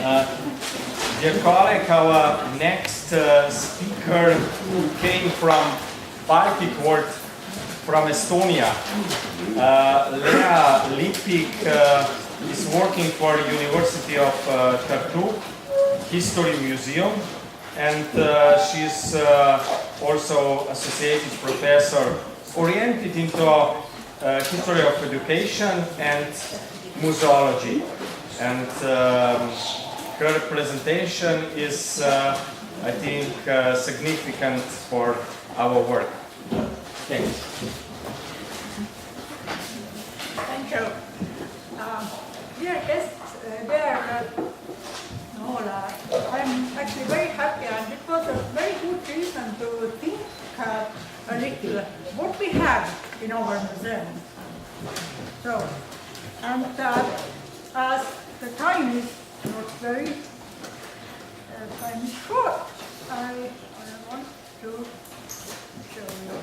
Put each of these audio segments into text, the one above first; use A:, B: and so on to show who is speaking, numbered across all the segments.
A: Dear colleague, our next speaker came from Baltic world, from Estonia. Lea Leppik is working for the University of Tartu History Museum, and she's also associated professor oriented into history of education and museology. And her presentation is, I think, significant for our work. Thanks.
B: Thank you. Dear guests, I'm actually very happy, and it was a very good reason to think a little what we have in our museum. So, and as the time is not very time is short, I want to show you.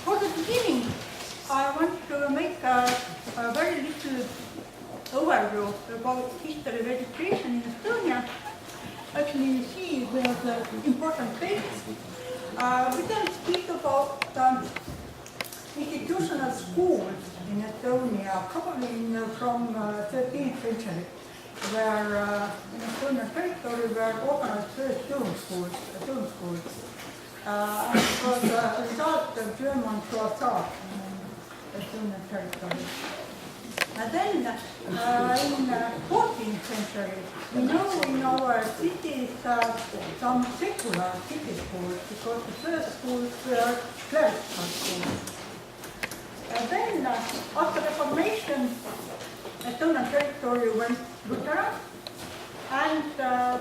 B: For the beginning, I want to make a very little overview about history of education in Estonia. Actually, you see there's important pages. We can speak about institutional schools in Estonia, probably from 13th century, where in Estonian territory were organized first stone schools. It was a result of German Croissant in Estonian territory. And then in 14th century, we know in our cities some secular city schools, because the first schools were clerical schools. And then after Reformation, Estonian territory went Lutheran, and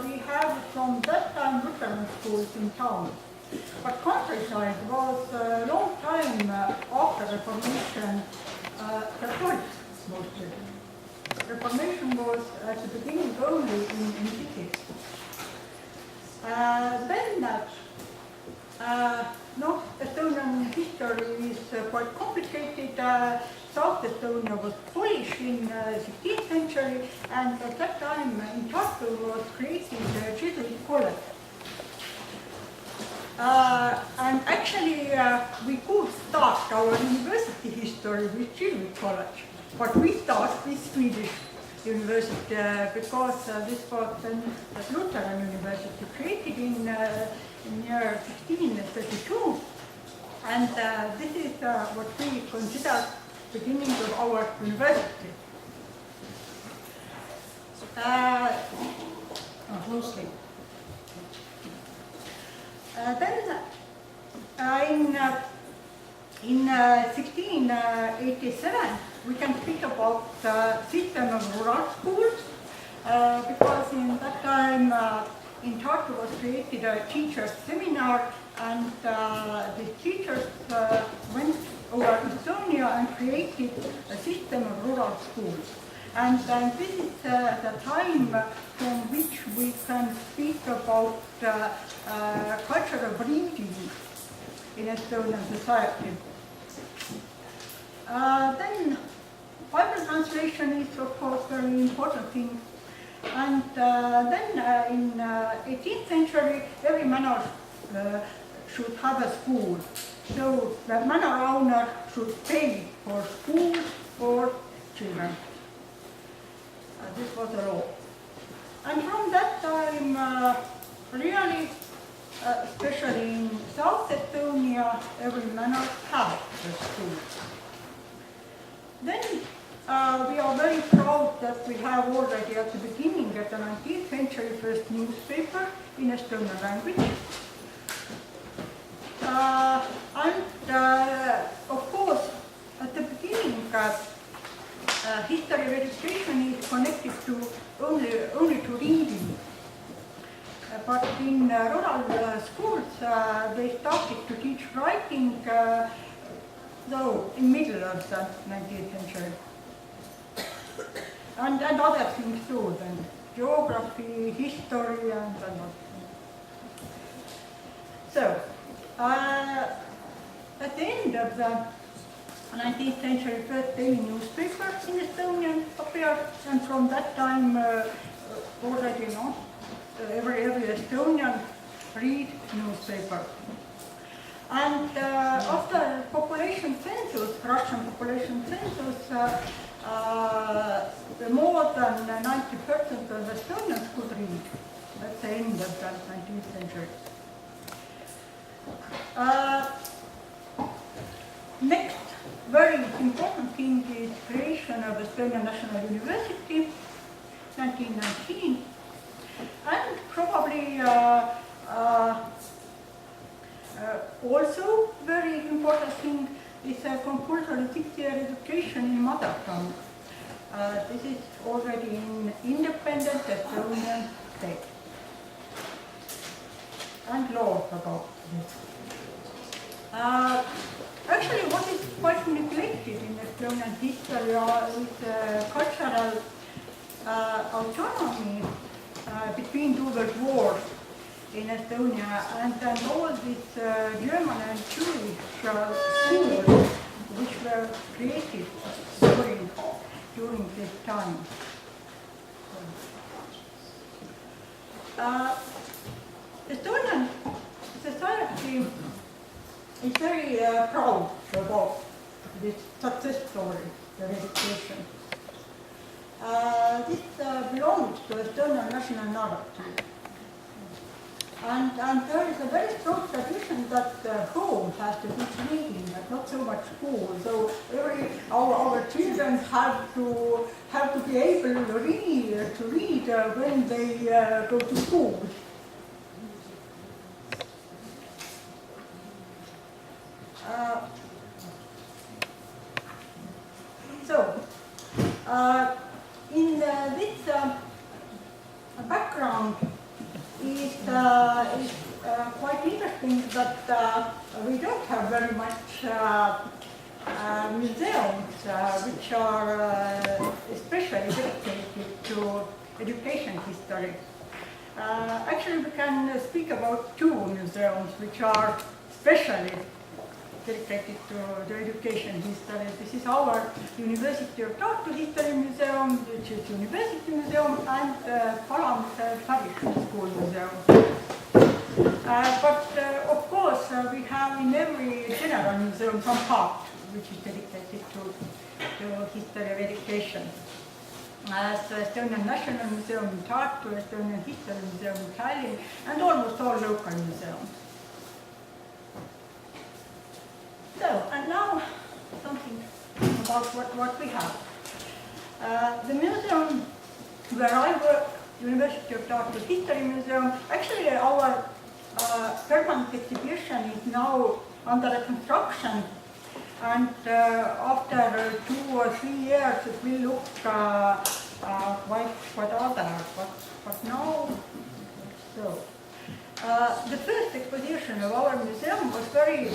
B: we have from that time Lutheran schools in town. But countryside was a long time after Reformation Catholic mostly. Reformation was at the beginning only in cities. North Estonian history is quite complicated. South Estonia was Polish in 16th century, and at that time in Tartu was created the Jesuit college. And actually we could start our university history with Jesuit college, but we start with Swedish university because this was then the Lutheran university created in year 1632, and this is what we consider the beginning of our university. Mostly. In 1687, we can speak about the system of rural schools, because in that time in Tartu was created a teachers' seminar, and the teachers went over Estonia and created a system of rural schools. And this is the time from which we can speak about culture of reading in Estonian society. Then Bible translation is of course a very important thing. And then in 18th century, every manor should have a school. So the manor owner should pay for schools for children. This was a law. And from that time, really, especially in South Estonia, every manor had a school. Then we are very proud that we have already at the beginning of the 19th century first newspaper in Estonian language. Of course, at the beginning, history of education is connected to only to reading. But in rural schools, they started to teach writing though in middle of the 19th century. And other things too, then geography, history, and other things. So, at the end of the 19th century, first daily newspaper in Estonian appeared, and from that time already know, every Estonian read newspaper. And after population census, Russian population census, more than 90% of Estonians could read at the end of the 19th century. Next very important thing is creation of Estonian National University, 1919, and probably also very important thing is a compulsory 6-year education in mother tongue. This is already in independent Estonian state. And law about this. Actually, what is quite neglected in Estonian history is cultural autonomy between two world wars in Estonia, and all these German and Jewish schools which were created during this time. Estonian society is very proud about this success story, the education. This belongs to Estonian national narrative. And there is a very strong tradition that home has to teach reading, but not so much school. So our children have to be able to read when they go to school. In this background is quite interesting that we don't have very much museums which are especially dedicated to education history. Actually, we can speak about two museums which are specially dedicated to the education history. This is our University of Tartu History Museum, which is University Museum, and Palamuse Traditional School Museum. But of course, we have in every general museum some part which is dedicated to history of education. As Estonian National Museum in Tartu, Estonian History Museum in Tallinn, and almost all local museums. So, and now something about what we have. The museum where I work, University of Tartu History Museum, actually our permanent exhibition is now under construction, and after 2 or 3 years it will look quite other, but now, so. The first exposition of our museum was very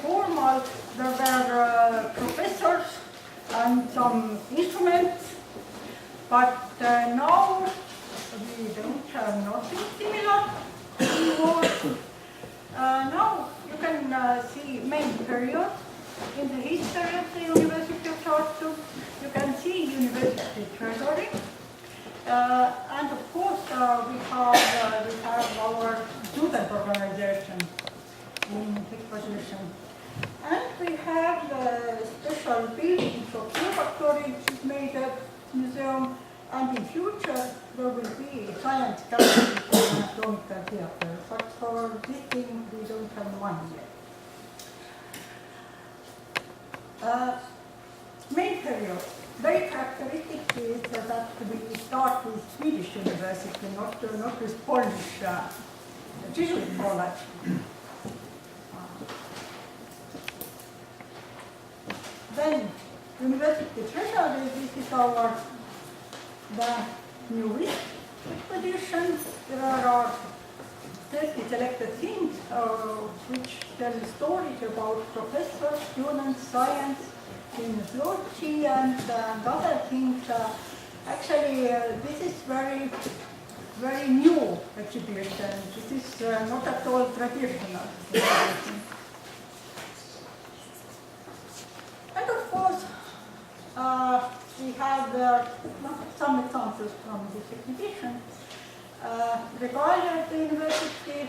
B: formal. There were professors and some instruments, but now we don't have nothing similar anymore. Now you can see main period in the history of the University of Tartu. You can see university treasury, and of course we have our student organization in exposition. And we have a special building for observatory which is made at museum, and in future there will be a science gallery and anatomical theater. But for this thing we don't have money yet. Main period. Very characteristic is that we start with Swedish university, not with Polish Jesuit college. Then university treasury, this is the newest exposition. There are 30 selected things which tell stories about professors, students, science, philosophy, and other things. Actually, this is very new exhibition. This is not at all traditional exhibition. And of course, we have some examples sponsors from this exhibition. Regalia at the university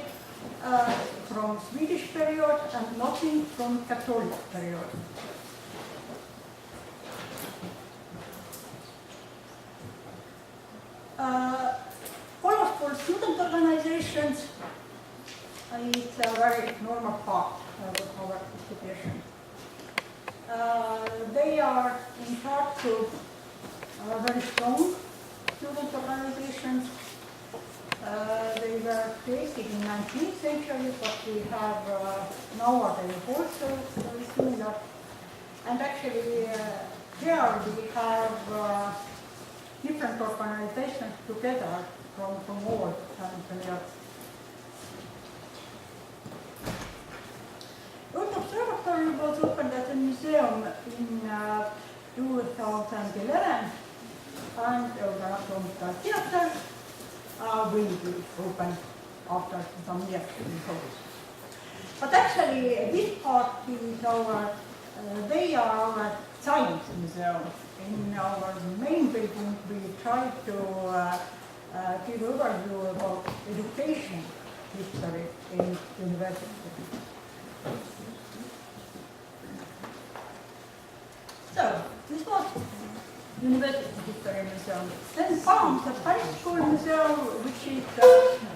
B: from Swedish period and nothing from Catholic period. Colorful student organizations is a very normal part of our exhibition. They are in part to very strong student organizations. They were created in the 19th century, but we have nowadays also very similar. And actually, here we have different organizations together from all areas. Earth Observatory was opened as a museum in 2011, and the theater will be open after some years, we hope. But actually, this part is they are our science museum. In our main building, we try to give overview about education history in university. So, this was University History Museum. Then found the high school museum,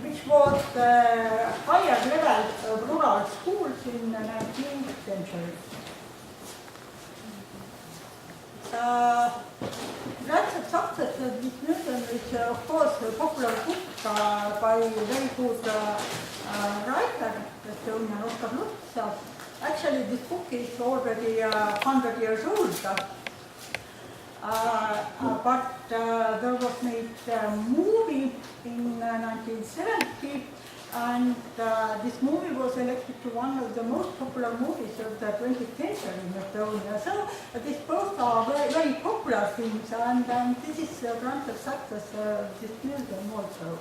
B: which was the higher level of rural schools in the 19th century. That's a success of this museum is, of course, a popular book by a very good writer, Estonian Escolarl. Actually, this book is already 100 years old. But there was made a movie in 1970, and this movie was elected to one of the most popular movies of the 20th century in Estonia. So these both are very, very popular things, and this is a grand success of this museum also.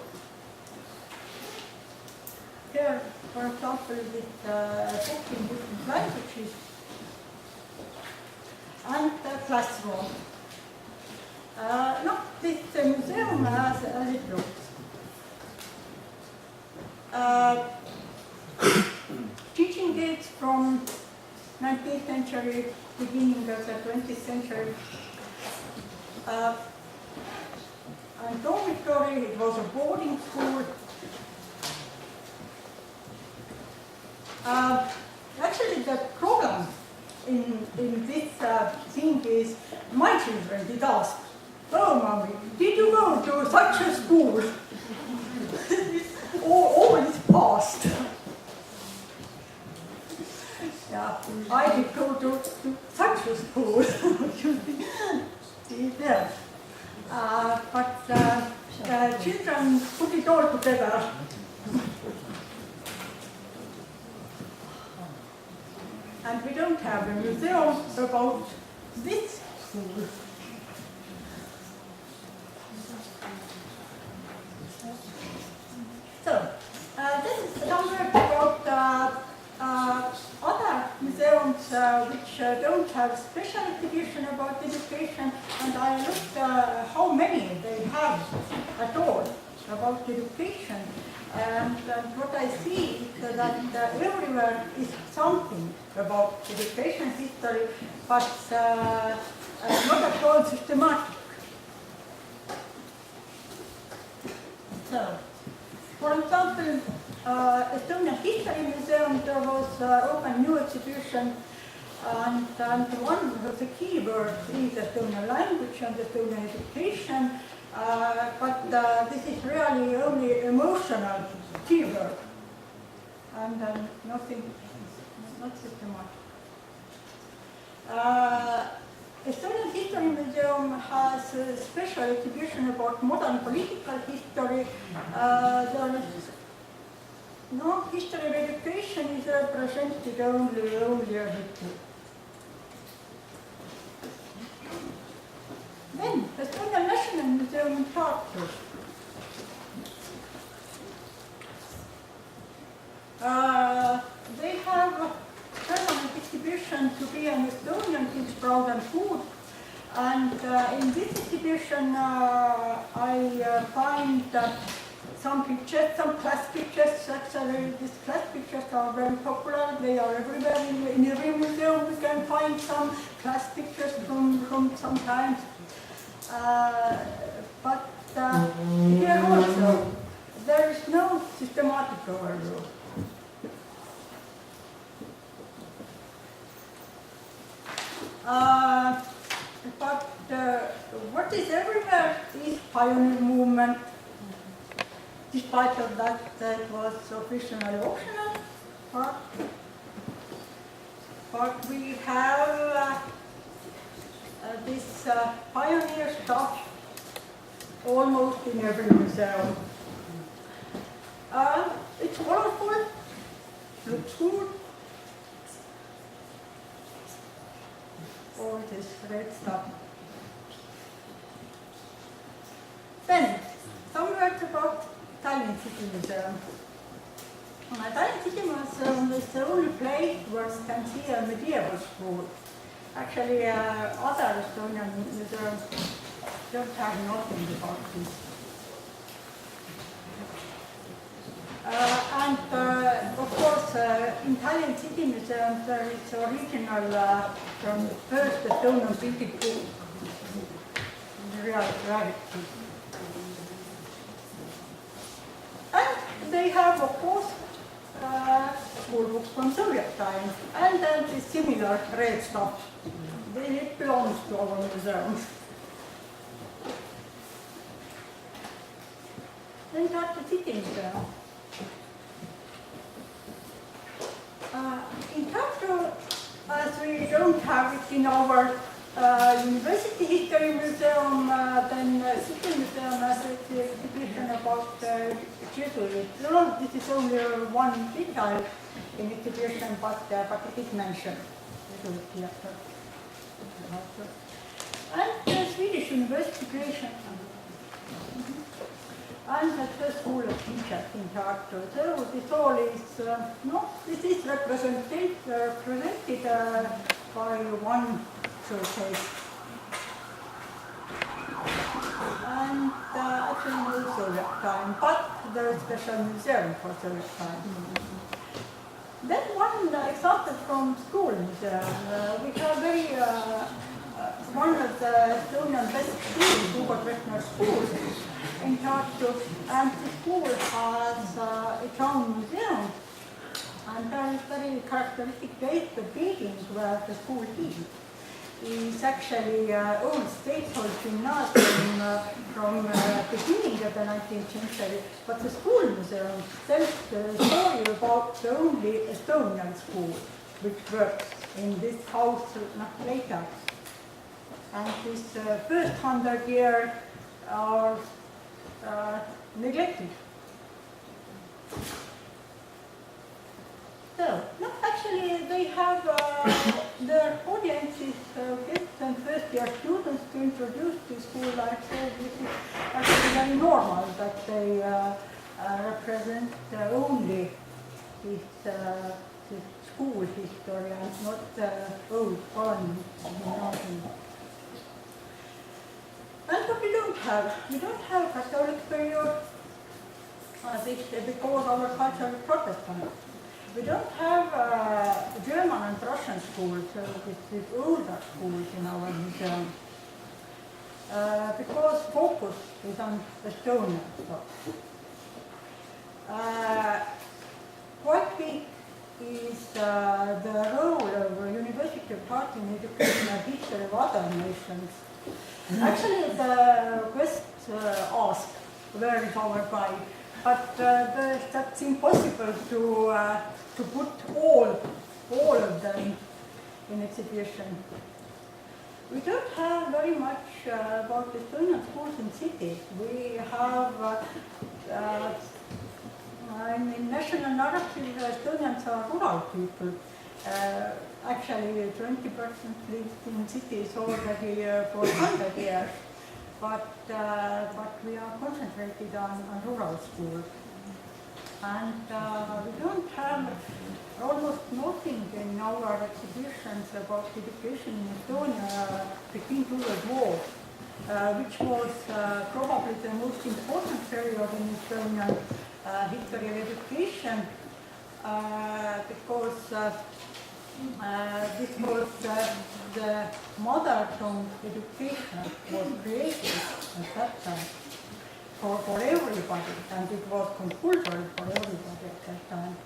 B: Here, for example, this book in different languages, and the classroom. No, this museum as it looks. Teaching dates from 19th century, beginning of the 20th century. And dormitory, it was a boarding school. Actually, the problem in this thing is my children did ask, "Oh, mommy, did you go to such a school?" All is past. Yeah, I did go to such a school. Yeah. But the children put it all together. And we don't have a museum about this school. So, this is some word about other museums which don't have special exhibition about education, and I looked how many they have at all about education. And what I see is that everywhere is something about education history, but not at all systematic. So, for example, Estonian History Museum, there was open new exhibition, and one of the key words is Estonian language and Estonian education. But this is really only emotional keyword, and nothing, not systematic. Estonian History Museum has a special exhibition about modern political history. There is no history of education is represented only a bit. Then, Estonian National Museum in Tartu. They have a permanent exhibition to be an Estonian Kids Proud and Food. And in this exhibition, I find some pictures, some class pictures. Actually, these class pictures are very popular. They are everywhere. In every museum we can find some class pictures from some times. But here also, there is no systematic overview. But what is everywhere is pioneer movement. Despite of that, it was officially optional. But we have this pioneer stuff almost in every museum. It's colorful, looks good. All this red stuff. Then, some words about Tallinn City Museum. Tallinn City Museum is the only place where you can see a medieval school. Actually, other Estonian museums don't have nothing about this. And of course, in Tallinn City Museum there is original from the first Estonian printed book, real rarity. And they have, of course, school books from Soviet times, and then the similar red stuff. It belongs to our museums. Then Tartu City Museum. In Tartu, as we don't have it in our University History Museum, then City Museum has an exhibition about Jesuits. This is only one detail in exhibition, but it is mentioned. And the Swedish University creation. And the first school of teachers in Tartu. So this all is, this is represented by one showcase. And actually no Soviet time, but there is a special museum for Soviet time. Then one example from school museum. We have very, one of the Estonian best schools, schools in Tartu, and the school has its own museum. And there is very characteristic place, the building where the school is actually old state hall gymnasium from the beginning of the 19th century. But the school museum tells the story about the only Estonian school which works in this house later. And this first 100 years are neglected. So, no, actually they have their audiences, kids and first-year students to introduce to school life. So this is actually very normal that they represent only this school history and not old colony. And what we don't have Catholic period because our culture is Protestant. We don't have German and Russian schools, so this is older schools in our museum. Because focus is on Estonian stuff. Quite big is the role of University of Tartu in education and history of other nations. Actually, the quest asked, where is our guide? But that's impossible to put all of them in exhibition. We don't have very much about Estonian schools in cities. We have, in national narrative, Estonians are rural people. Actually, 20% lived in cities already for 100 years. But we are concentrated on rural schools. And we don't have almost nothing in our exhibitions about education in Estonia between two world wars, which was probably the most important period in Estonian history of education, because this was the mother tongue education was created at that time for everybody, and it was compulsory for everybody at that time.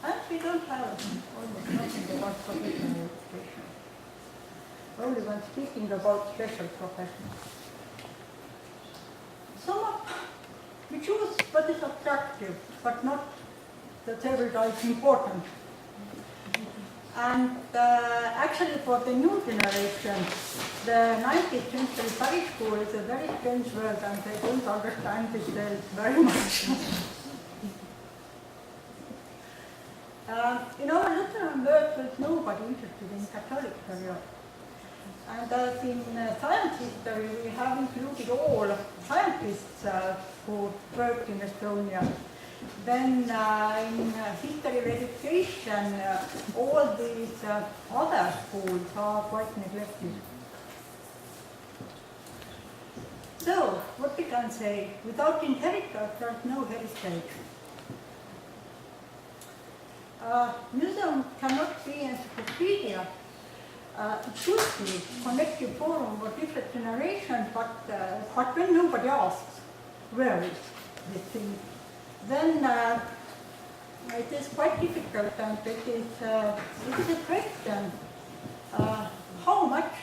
B: And we don't have almost nothing about professional education. Only when speaking about special professions. We choose what is attractive, but not that every day is important. And actually for the new generation, the 19th century Paris school is a very strange world and they don't understand it very much. In our Lutheran world, there's nobody interested in Catholic career. And as in science history, we have included all scientists who worked in Estonia. Then in history of education, all these other schools are quite neglected. So, what we can say, without inheritors, there's no heritage. Museum cannot be encyclopedia. It should be connective forum for different generations, but when nobody asks, where is this thing, then it is quite difficult, and it is a question how much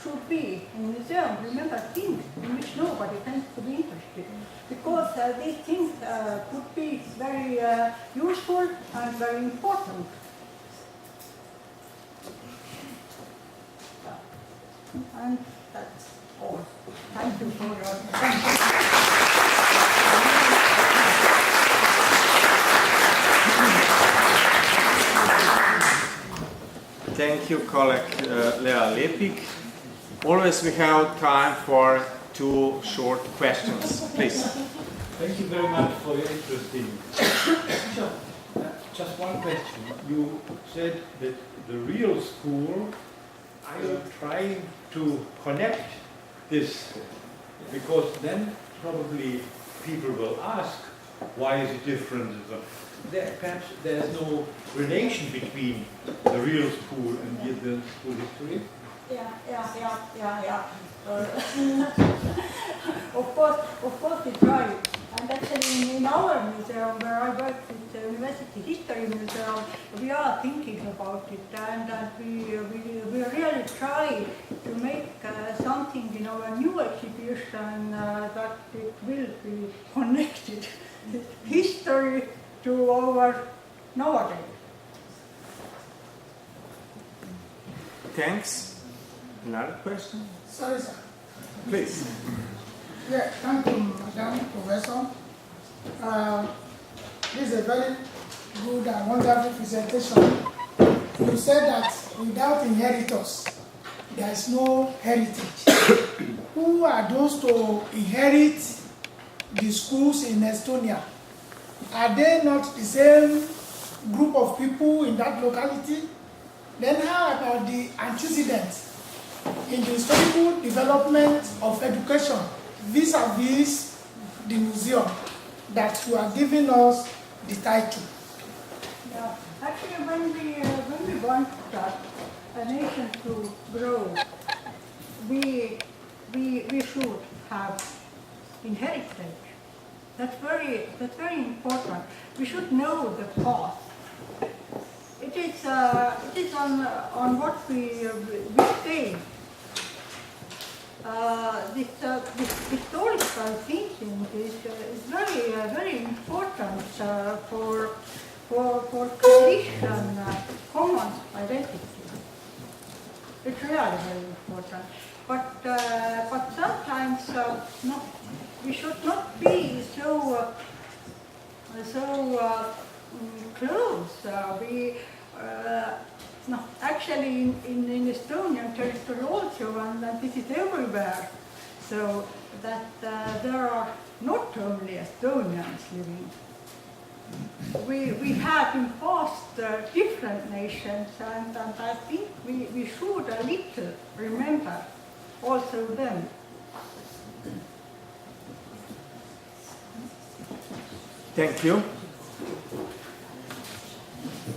B: should be in museum. Remember things in which nobody tends to be interested, because these things could be very useful and very important. And that's all. Thank you for your attention.
A: Thank you, colleague Lea Leppik. Always we have time for 2 short questions. Please.
C: Thank you very much for your interesting. Just one question. You said that the real school are trying to connect this, because then probably people will ask, why is it different? Perhaps there's no relation between the real school and the school history.
B: Yeah. Of course it's right. And actually in our museum, where I work with the University History Museum, we are thinking about it, and we really try to make something in our new exhibition that it will be connected, history to our nowadays.
A: Thanks. Another question?
D: Sorry, sir.
A: Please.
D: Yeah, thank you, Madam Professor. This is a very good and wonderful presentation. You said that without inheritors, there is no heritage. Who are those to inherit the schools in Estonia? Are they not the same group of people in that locality? Then how about the antecedents in the historical development of education vis-a-vis the museum that you are giving us the title?
B: Yeah. Actually, when we want that a nation to grow, we should have inheritance. That's very important. We should know the path. It is on what we stay. This historical thinking is very important for creation common identity. It's really very important. But sometimes no, we should not be so close. No, actually in Estonian territory also, and this is everywhere, so that there are not only Estonians living. We have in past different nations, and I think we should a little remember also them.
A: Thank you.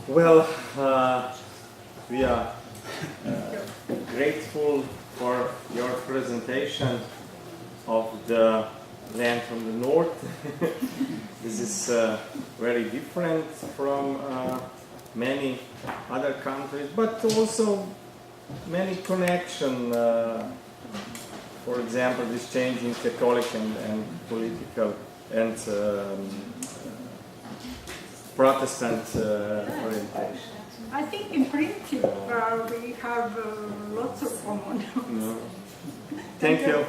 A: Well, we are grateful for your presentation of the land from the north. This is very different from many other countries, but also many connection. For example, this change in Catholic and political and Protestant orientation.
B: I think in principle we have lots of common.
A: Thank you.